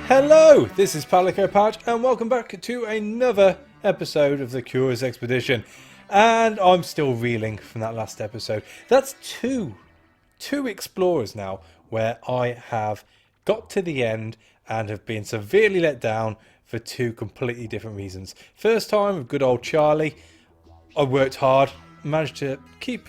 Hello, this is Palico Patch and welcome back to another episode of the Curious Expedition. And I'm still reeling from that last episode. That's two explorers now where I have got to the end and have been severely let down for two completely different reasons. First time with good old Charlie, I worked hard, managed to keep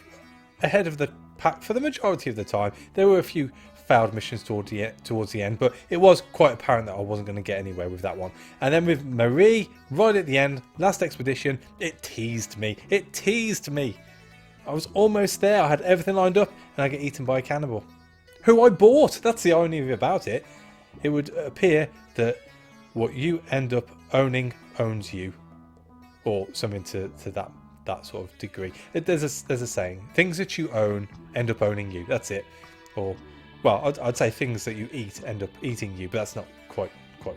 ahead of the pack for the majority of the time. There were a few failed missions towards the end, but it was quite apparent that I wasn't going to get anywhere with that one. And then with Marie, right at the end, last expedition, it teased me. I was almost there. I had everything lined up, and I get eaten by a cannibal, who I bought. That's the irony about it. It would appear that what you end up owning owns you, or something to that sort of degree. There's a saying: things that you own end up owning you. That's it. Or, well, I'd say things that you eat end up eating you, but that's not quite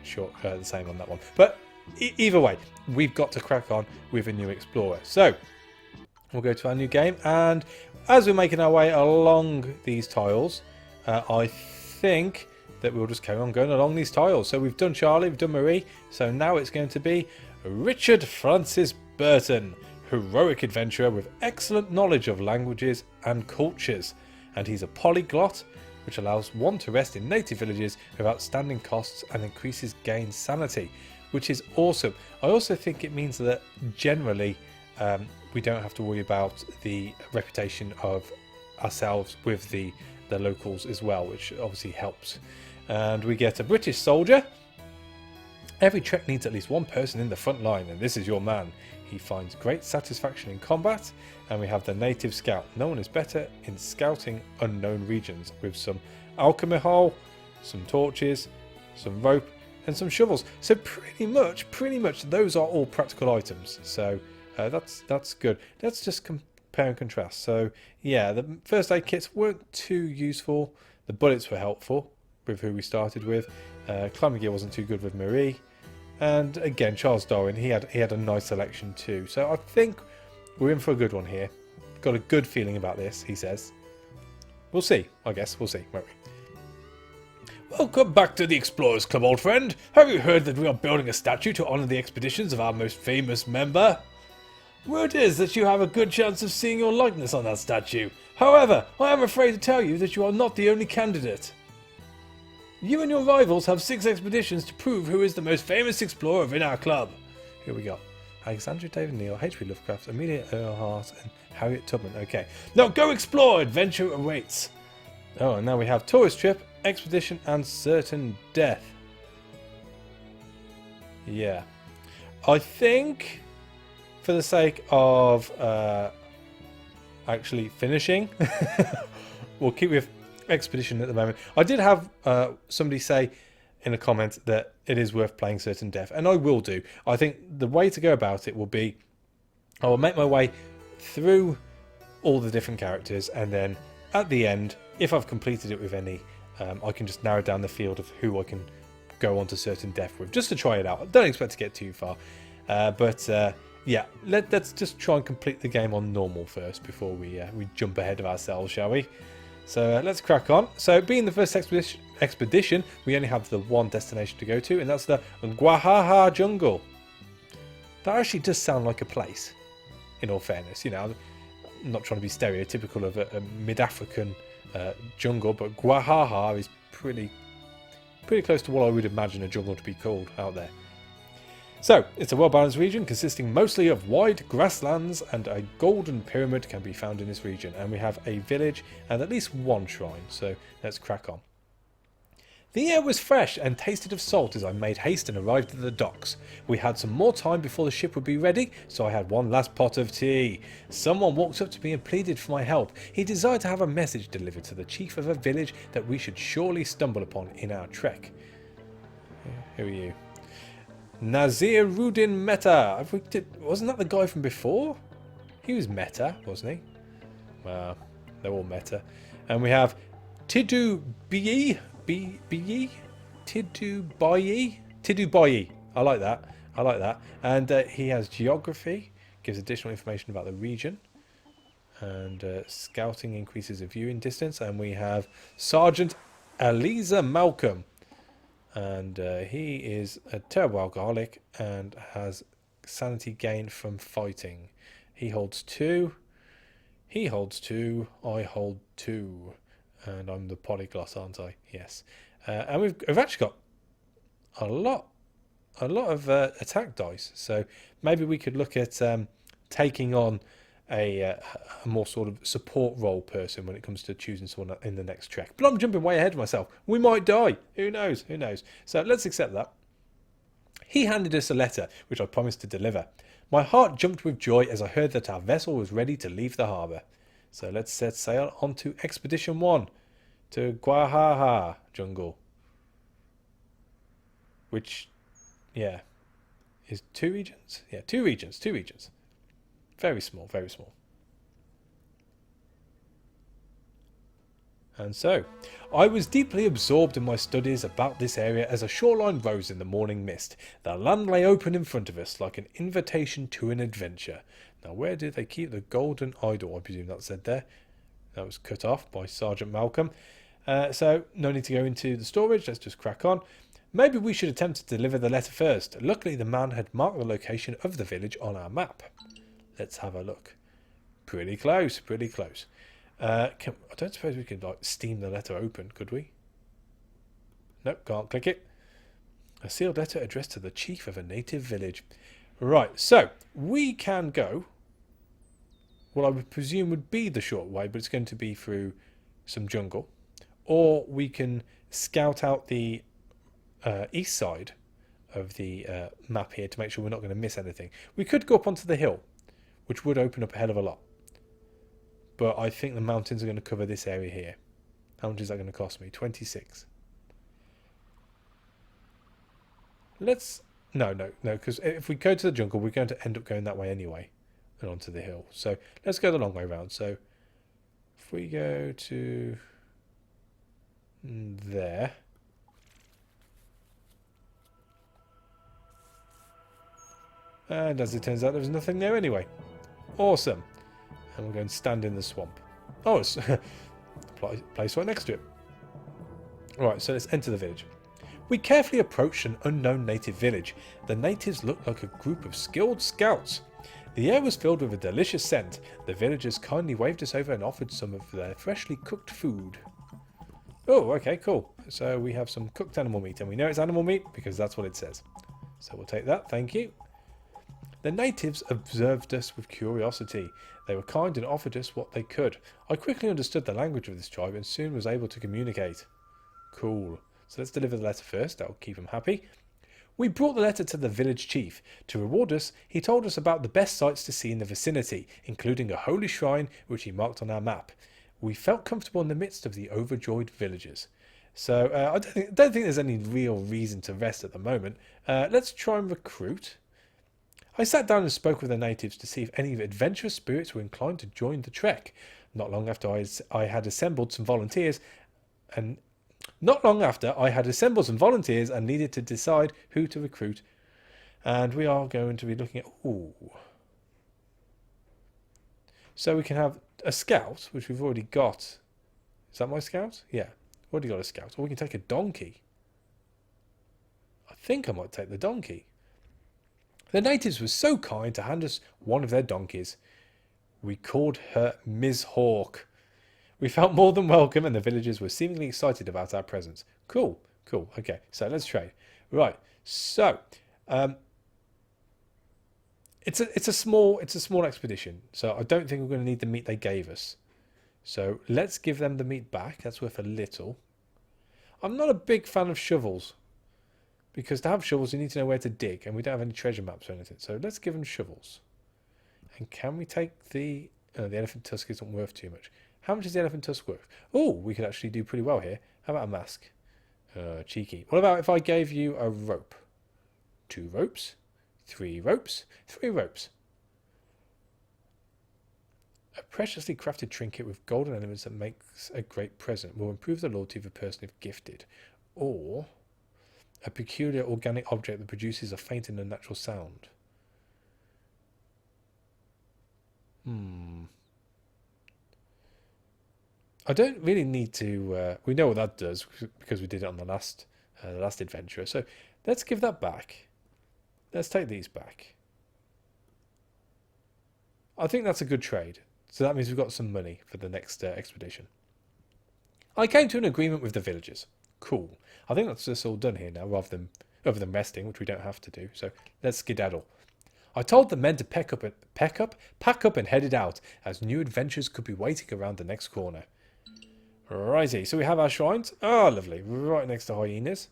short the same on that one. But either way, we've got to crack on with a new explorer. So we'll go to our new game, and as we're making our way along these tiles, I think that we'll just carry on going along these tiles. So we've done Charlie, we've done Marie, so now it's going to be Richard Francis Burton, heroic adventurer with excellent knowledge of languages and cultures, and he's a polyglot, which allows one to rest in native villages without standing costs and increases gain sanity, which is awesome. I also think it means that generally we don't have to worry about the reputation of ourselves with the locals as well, which obviously helps. And we get a British soldier. Every trek needs at least one person in the front line, and this is your man. He finds great satisfaction in combat. And we have the native scout. No one is better in scouting unknown regions, with some alcohol, some torches, some rope, and some shovels. So pretty much those are all practical items. So that's good. Let's just compare and contrast. So yeah, the first aid kits weren't too useful. The bullets were helpful with who we started with. Climbing gear wasn't too good with Marie. And again, Charles Darwin, he had a nice selection too. So I think we're in for a good one here. Got a good feeling about this, he says. We'll see, I guess. We'll see, won't we? Welcome back to the Explorers Club, old friend. Have you heard that we are building a statue to honour the expeditions of our most famous member? Word is that you have a good chance of seeing your likeness on that statue. However, I am afraid to tell you that you are not the only candidate. You and your rivals have 6 expeditions to prove who is the most famous explorer in our club. Here we go. Alexandra David Neal, H.P. Lovecraft, Amelia Earhart, and Harriet Tubman. Okay. Now go explore. Adventure awaits. Oh, and now we have tourist trip, expedition, and certain death. Yeah. I think, for the sake of actually finishing, we'll keep with expedition at the moment. I did have somebody say in a comment that it is worth playing certain death, and I will do. I think the way to go about it will be I will make my way through all the different characters, and then at the end, if I've completed it with any, I can just narrow down the field of who I can go on to certain death with, just to try it out. I don't expect to get too far, but yeah, let's just try and complete the game on normal first before we jump ahead of ourselves, shall we? So let's crack on. So being the first expedition, we only have the one destination to go to, and that's the Gwahaha jungle. That actually does sound like a place, in all fairness. You know, I'm not trying to be stereotypical of a mid-African jungle, but Gwahaha is pretty close to what I would imagine a jungle to be called out there. So, it's a well-balanced region consisting mostly of wide grasslands, and a golden pyramid can be found in this region. And we have a village and at least one shrine, so let's crack on. The air was fresh and tasted of salt as I made haste and arrived at the docks. We had some more time before the ship would be ready, so I had one last pot of tea. Someone walked up to me and pleaded for my help. He desired to have a message delivered to the chief of a village that we should surely stumble upon in our trek. Who are you? Naziruddin Mehta. Wasn't that the guy from before? He was Mehta, wasn't he? Well, they're all Mehta. And we have Tidu Biyi. Tidu Bayi. I like that. And he has geography, gives additional information about the region. And scouting increases the viewing distance. And we have Sergeant Eliza Malcolm. And he is a terrible alcoholic and has sanity gained from fighting. He holds 2. He holds 2. I hold 2. And I'm the polyglot, aren't I? Yes. And we've actually got a lot of attack dice. So maybe we could look at taking on a more sort of support role person when it comes to choosing someone in the next trek. But I'm jumping way ahead of myself. We might die. Who knows? Who knows? So let's accept that. He handed us a letter, which I promised to deliver. My heart jumped with joy as I heard that our vessel was ready to leave the harbour. So let's set sail on to Expedition 1 to Guahaha Jungle. Which, yeah, is 2 regions? Yeah, 2 regions, 2 regions. Very small, very small. And so, I was deeply absorbed in my studies about this area as a shoreline rose in the morning mist. The land lay open in front of us, like an invitation to an adventure. Now, where do they keep the golden idol? I presume that said there. That was cut off by Sergeant Malcolm. So, no need to go into the storage. Let's just crack on. Maybe we should attempt to deliver the letter first. Luckily, the man had marked the location of the village on our map. Let's have a look. Pretty close, pretty close. I don't suppose we could like steam the letter open, could we? Nope, can't click it. A sealed letter addressed to the chief of a native village. Right, so we can go. What I would presume would be the short way, but it's going to be through some jungle. Or we can scout out the east side of the map here to make sure we're not going to miss anything. We could go up onto the hill, which would open up a hell of a lot. But I think the mountains are going to cover this area here. How much is that going to cost me? 26. Let's... No, because if we go to the jungle, we're going to end up going that way anyway. And onto the hill. So let's go the long way around. So if we go to... there... And as it turns out, there was nothing there anyway. Awesome. And we're going to stand in the swamp. Oh, it's a place right next to it. Alright, so let's enter the village. We carefully approached an unknown native village. The natives looked like a group of skilled scouts. The air was filled with a delicious scent. The villagers kindly waved us over and offered some of their freshly cooked food. Oh, okay, cool. So we have some cooked animal meat, and we know it's animal meat because that's what it says. So we'll take that, thank you. The natives observed us with curiosity. They were kind and offered us what they could. I quickly understood the language of this tribe and soon was able to communicate. Cool. So let's deliver the letter first. That'll keep them happy. We brought the letter to the village chief. To reward us, he told us about the best sights to see in the vicinity, including a holy shrine which he marked on our map. We felt comfortable in the midst of the overjoyed villagers. So I don't think there's any real reason to rest at the moment. Let's try and recruit. I sat down and spoke with the natives to see if any adventurous spirits were inclined to join the trek. Not long after I had assembled some volunteers and needed to decide who to recruit. And we are going to be looking at... Ooh. So we can have a scout, which we've already got. Is that my scout? Yeah, already got a scout. Or we can take a donkey. I think I might take the donkey. The natives were so kind to hand us one of their donkeys. We called her Ms. Hawk. We felt more than welcome and the villagers were seemingly excited about our presence. Cool, cool. Okay, so let's trade. Right, so it's a small expedition. So I don't think we're going to need the meat they gave us. So let's give them the meat back. That's worth a little. I'm not a big fan of shovels. Because to have shovels, you need to know where to dig, and we don't have any treasure maps or anything. So let's give them shovels. And can we take the... Oh, the elephant tusk isn't worth too much. How much is the elephant tusk worth? Oh, we could actually do pretty well here. How about a mask? Cheeky. What about if I gave you a rope? 2 ropes. 3 ropes. 3 ropes. A preciously crafted trinket with golden elements that makes a great present will improve the loyalty of a person if gifted. Or... a peculiar organic object that produces a faint and unnatural sound. I don't really need to... we know what that does because we did it on the last The last adventurer. So let's give that back. Let's take these back. I think that's a good trade. So that means we've got some money for the next expedition. I came to an agreement with the villagers. Cool. I think that's just all done here now, rather than resting, which we don't have to do. So let's skedaddle. I told the men to pack up and headed out, as new adventures could be waiting around the next corner. Righty, so we have our shrines. Oh, lovely. Right next to hyenas.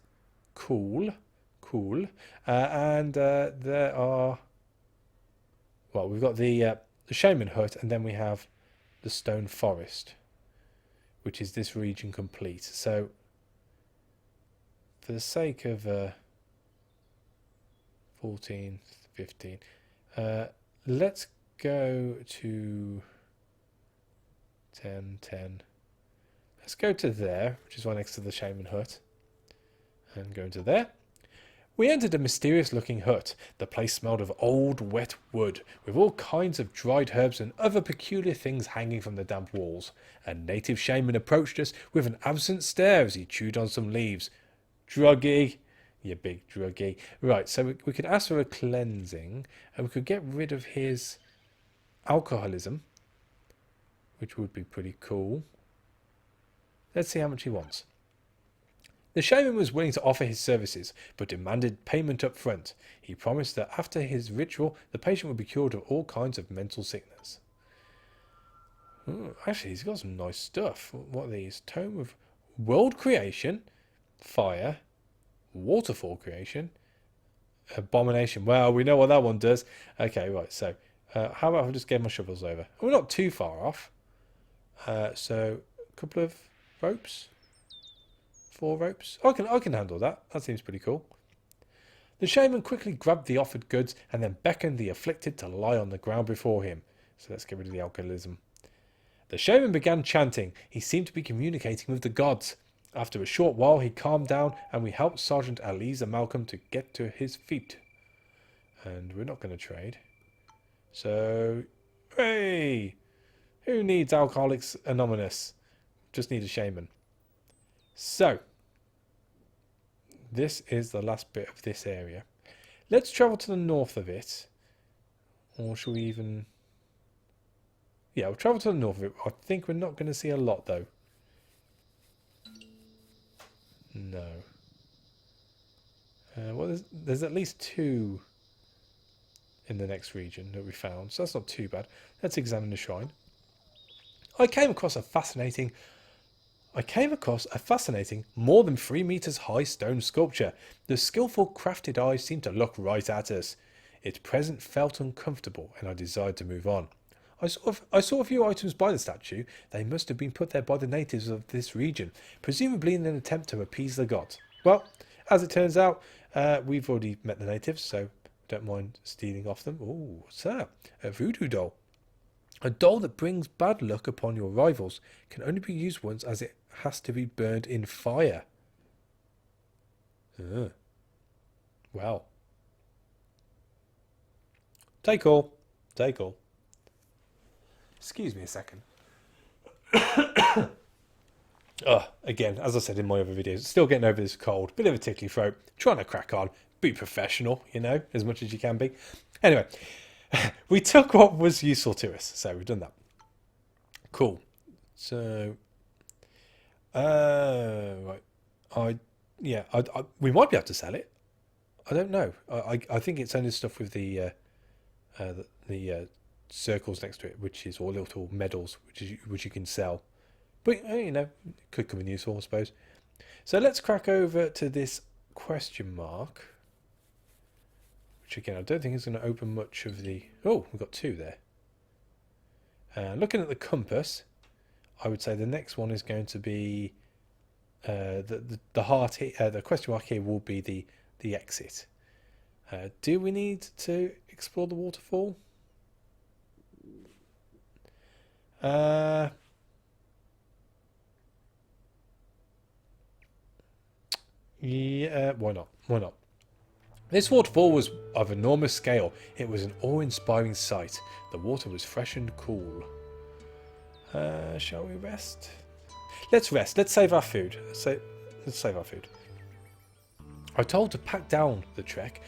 Cool. Cool. And there are... Well, we've got the shaman hut, and then we have the stone forest, which is this region complete. So, for the sake of 14, 15, let's go to 10, 10. Let's go to there, which is right next to the shaman hut, and go into there. We entered a mysterious-looking hut. The place smelled of old, wet wood, with all kinds of dried herbs and other peculiar things hanging from the damp walls. A native shaman approached us with an absent stare as he chewed on some leaves. Druggy, you big druggy. Right, so we could ask for a cleansing, and we could get rid of his alcoholism, which would be pretty cool. Let's see how much he wants. The shaman was willing to offer his services, but demanded payment up front. He promised that after his ritual, the patient would be cured of all kinds of mental sickness. Ooh, actually, he's got some nice stuff. What are these? Tome of World Creation, Fire, Waterfall Creation, Abomination. Well, we know what that one does. Okay, right, so how about if I just get my shovels over? We're not too far off. So, a couple of ropes. 4 ropes. I can handle that. That seems pretty cool. The shaman quickly grabbed the offered goods and then beckoned the afflicted to lie on the ground before him. So let's get rid of the alcoholism. The shaman began chanting. He seemed to be communicating with the gods. After a short while he calmed down and we helped Sergeant Aliza Malcolm to get to his feet. And we're not going to trade. So, hey! Who needs Alcoholics Anonymous? Just need a shaman. So, this is the last bit of this area. Let's travel to the north of it. Or shall we even... Yeah, we'll travel to the north of it. I think we're not going to see a lot, though. No. Well, there's at least 2 in the next region that we found, so that's not too bad. Let's examine the shrine. I came across a fascinating, more than 3 meters high stone sculpture. The skillful crafted eyes seemed to look right at us. Its presence felt uncomfortable, and I desired to move on. I saw a few items by the statue. They must have been put there by the natives of this region, presumably in an attempt to appease the gods. Well, as it turns out, we've already met the natives, so don't mind stealing off them. Oh, what's that? A voodoo doll. A doll that brings bad luck upon your rivals, can only be used once, as it has to be burned in fire. Well. Take all. Take all. Excuse me a second. Again, as I said in my other videos, still getting over this cold, bit of a tickly throat, trying to crack on, be professional, you know, as much as you can be. Anyway, we took what was useful to us, so we've done that. Cool. So, right, we might be able to sell it. I don't know. I think it's only stuff with the circles next to it, which is all little medals, which you can sell. But you know, it could come in useful, I suppose. So let's crack over to this question mark, which again I don't think is going to open much of the. Oh, we've got 2 there. Looking at the compass, I would say the next one is going to be the heart. The question mark here will be the exit. Do we need to explore the waterfall? Yeah, why not? Why not? This waterfall was of enormous scale. It was an awe-inspiring sight. The water was fresh and cool. Shall we rest? Let's rest. Let's save our food. Let's save our food. I told to pack down the trek.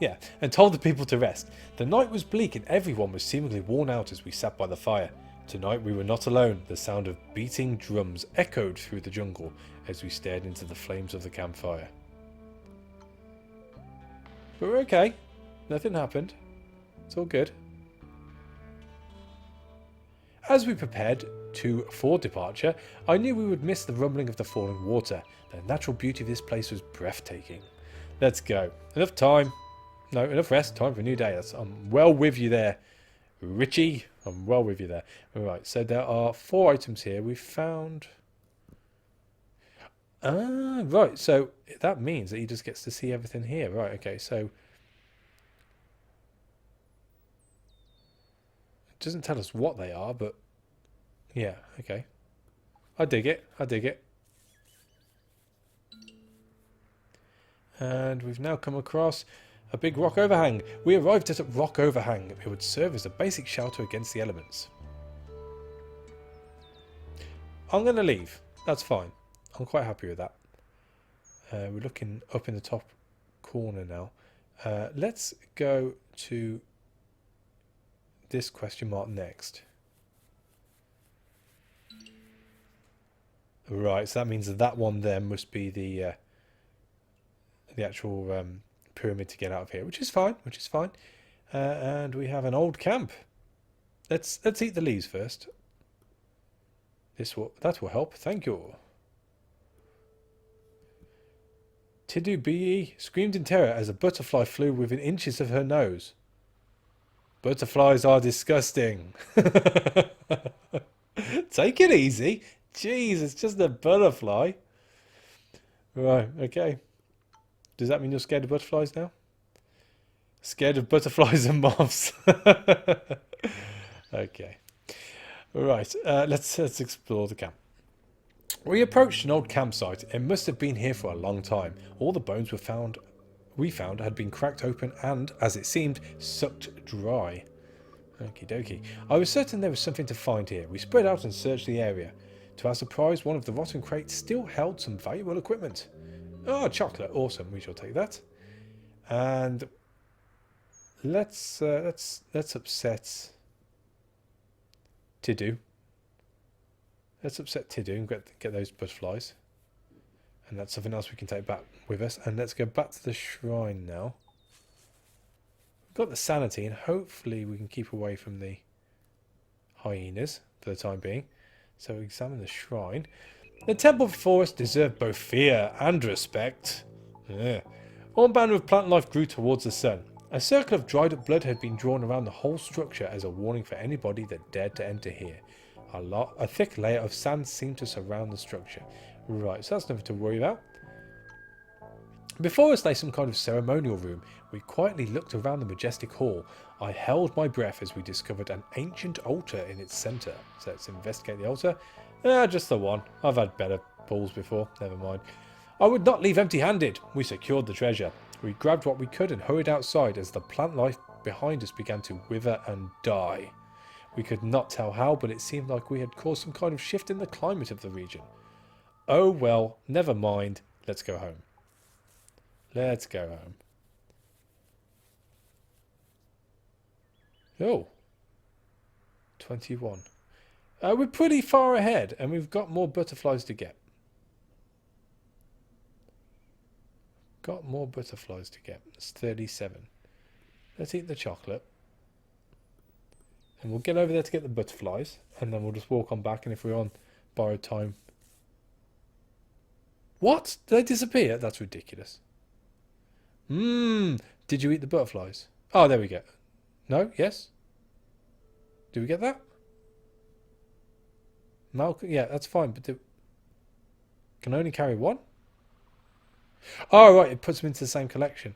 Yeah, and told the people to rest. The night was bleak and everyone was seemingly worn out as we sat by the fire. Tonight we were not alone. The sound of beating drums echoed through the jungle as we stared into the flames of the campfire. But we're okay. Nothing happened. It's all good. As we prepared for departure, I knew we would miss the rumbling of the falling water. The natural beauty of this place was breathtaking. Let's go. Enough time. No, enough rest. Time for a new day. I'm well with you there, Ritchie. I'm well with you there. Alright, so there are 4 items here. We've found... Ah, right. So that means that he just gets to see everything here. Right, okay. So it doesn't tell us what they are, but yeah, okay. I dig it. I dig it. And we've now come across a big rock overhang. We arrived at a rock overhang. It would serve as a basic shelter against the elements. I'm going to leave. That's fine. I'm quite happy with that. We're looking up in the top corner now. Let's go to this question mark next. Right, so that means that one there must be the actual pyramid to get out of here, which is fine. Which is fine. And we have an old camp. Let's eat the leaves first. That will help. Thank you. Tiddu Bee screamed in terror as a butterfly flew within inches of her nose. Butterflies are disgusting. Take it easy. Jeez, it's just a butterfly. Right, okay. Does that mean you're scared of butterflies now? Scared of butterflies and moths. Okay. Right, let's explore the camp. We approached an old campsite. It must have been here for a long time. All the bones we found had been cracked open and, as it seemed, sucked dry. Okie dokie. I was certain there was something to find here. We spread out and searched the area. To our surprise, one of the rotten crates still held some valuable equipment. Oh, chocolate. Awesome. We shall take that. And let's upset Tiddu. Let's upset Tiddu and get those butterflies. And that's something else we can take back with us. And let's go back to the shrine now. We've got the sanity, and hopefully we can keep away from the hyenas for the time being. So examine the shrine. The temple before us deserved both fear and respect. All manner of plant life grew towards the sun. A circle of dried up blood had been drawn around the whole structure as a warning for anybody that dared to enter here. A thick layer of sand seemed to surround the structure. Right, so that's nothing to worry about. Before us lay some kind of ceremonial room. We quietly looked around the majestic hall. I held my breath as we discovered an ancient altar in its centre. So let's investigate the altar. Just the one. I've had better pulls before. Never mind. I would not leave empty-handed. We secured the treasure. We grabbed what we could and hurried outside as the plant life behind us began to wither and die. We could not tell how, but it seemed like we had caused some kind of shift in the climate of the region. Oh well, never mind. Let's go home. Let's go home. Oh. 21. We're pretty far ahead, and we've got more butterflies to get. Got more butterflies to get. It's 37. Let's eat the chocolate. And we'll get over there to get the butterflies, and then we'll just walk on back, and if we're on borrowed time... What? Did they disappear? That's ridiculous. Did you eat the butterflies? Oh, there we go. No? Yes? Did we get that? Malcolm? Yeah, that's fine, but can I only carry one? Oh, right, it puts them into the same collection.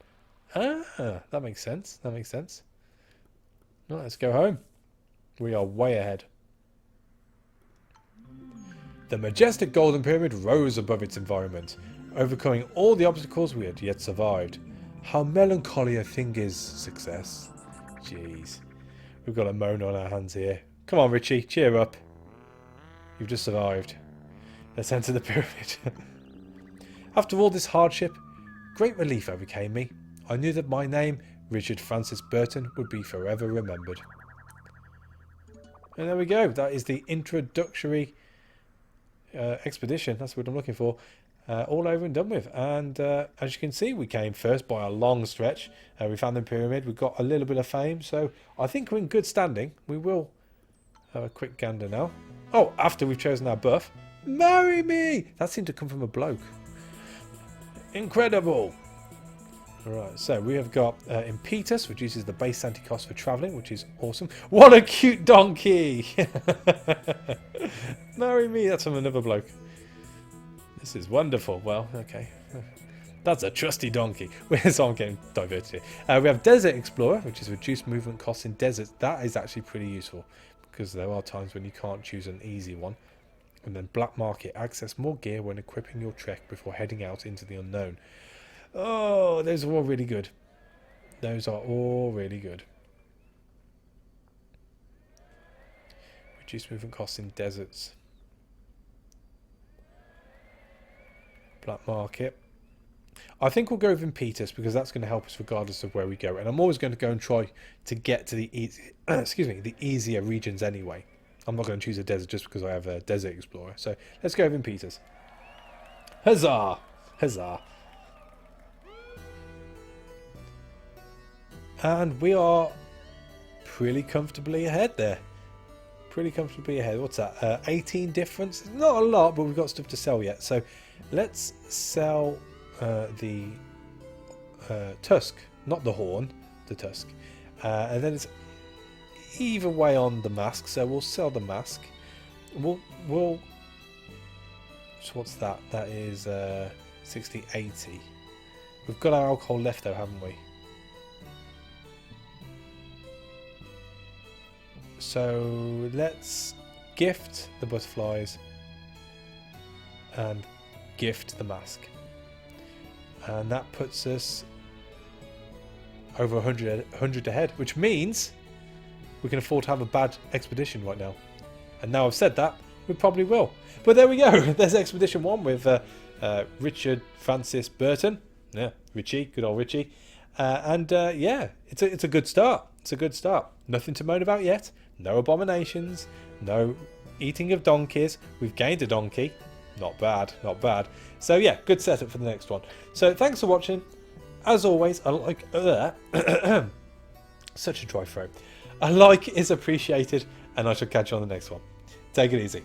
Ah, that makes sense. That makes sense. Right, let's go home. We are way ahead. The majestic golden pyramid rose above its environment, overcoming all the obstacles we had yet survived. How melancholy a thing is success. Jeez. We've got a moan on our hands here. Come on, Ritchie, cheer up. You've just survived. Let's enter the pyramid. After all this hardship, great relief overcame me. I knew that my name, Richard Francis Burton, would be forever remembered. And there we go. That is the introductory expedition. That's what I'm looking for. All over and done with. And as you can see, we came first by a long stretch. We found the pyramid. We got a little bit of fame. So I think we're in good standing. We will have a quick gander now. Oh, after we've chosen our buff. Marry me! That seemed to come from a bloke. Incredible! Alright, so we have got impetus, reduces the base anti-cost for travelling, which is awesome. What a cute donkey! Marry me, that's from another bloke. This is wonderful. Well, okay. That's a trusty donkey. So I'm getting diverted here. We have Desert Explorer, which is reduced movement costs in deserts. That is actually pretty useful, because there are times when you can't choose an easy one. And then Black Market, access more gear when equipping your trek before heading out into the unknown. Oh, those are all really good. Those are all really good. Reduce movement costs in deserts. Black Market. I think we'll go with impetus because that's going to help us regardless of where we go. And I'm always going to go and try to get to the the easier regions anyway. I'm not going to choose a desert just because I have a Desert Explorer. So let's go with impetus. Huzzah! Huzzah! And we are pretty comfortably ahead there. Pretty comfortably ahead. What's that? 18 difference? Not a lot, but we've got stuff to sell yet. So let's sell the tusk. Not the horn, the tusk. And then it's either way on the mask. So we'll sell the mask. We'll so what's that? That is 60, 80. We've got our alcohol left though, haven't we? So let's gift the butterflies and gift the mask. And that puts us over 100 ahead, which means we can afford to have a bad expedition right now. And now I've said that, we probably will. But there we go. There's Expedition 1 with Richard Francis Burton. Yeah, Ritchie, good old Ritchie. Yeah, it's a good start. It's a good start. Nothing to moan about yet. No abominations. No eating of donkeys. We've gained a donkey. Not bad, not bad. So yeah, good setup for the next one. So thanks for watching. As always, I like such a dry throat. A like is appreciated, and I shall catch you on the next one. Take it easy.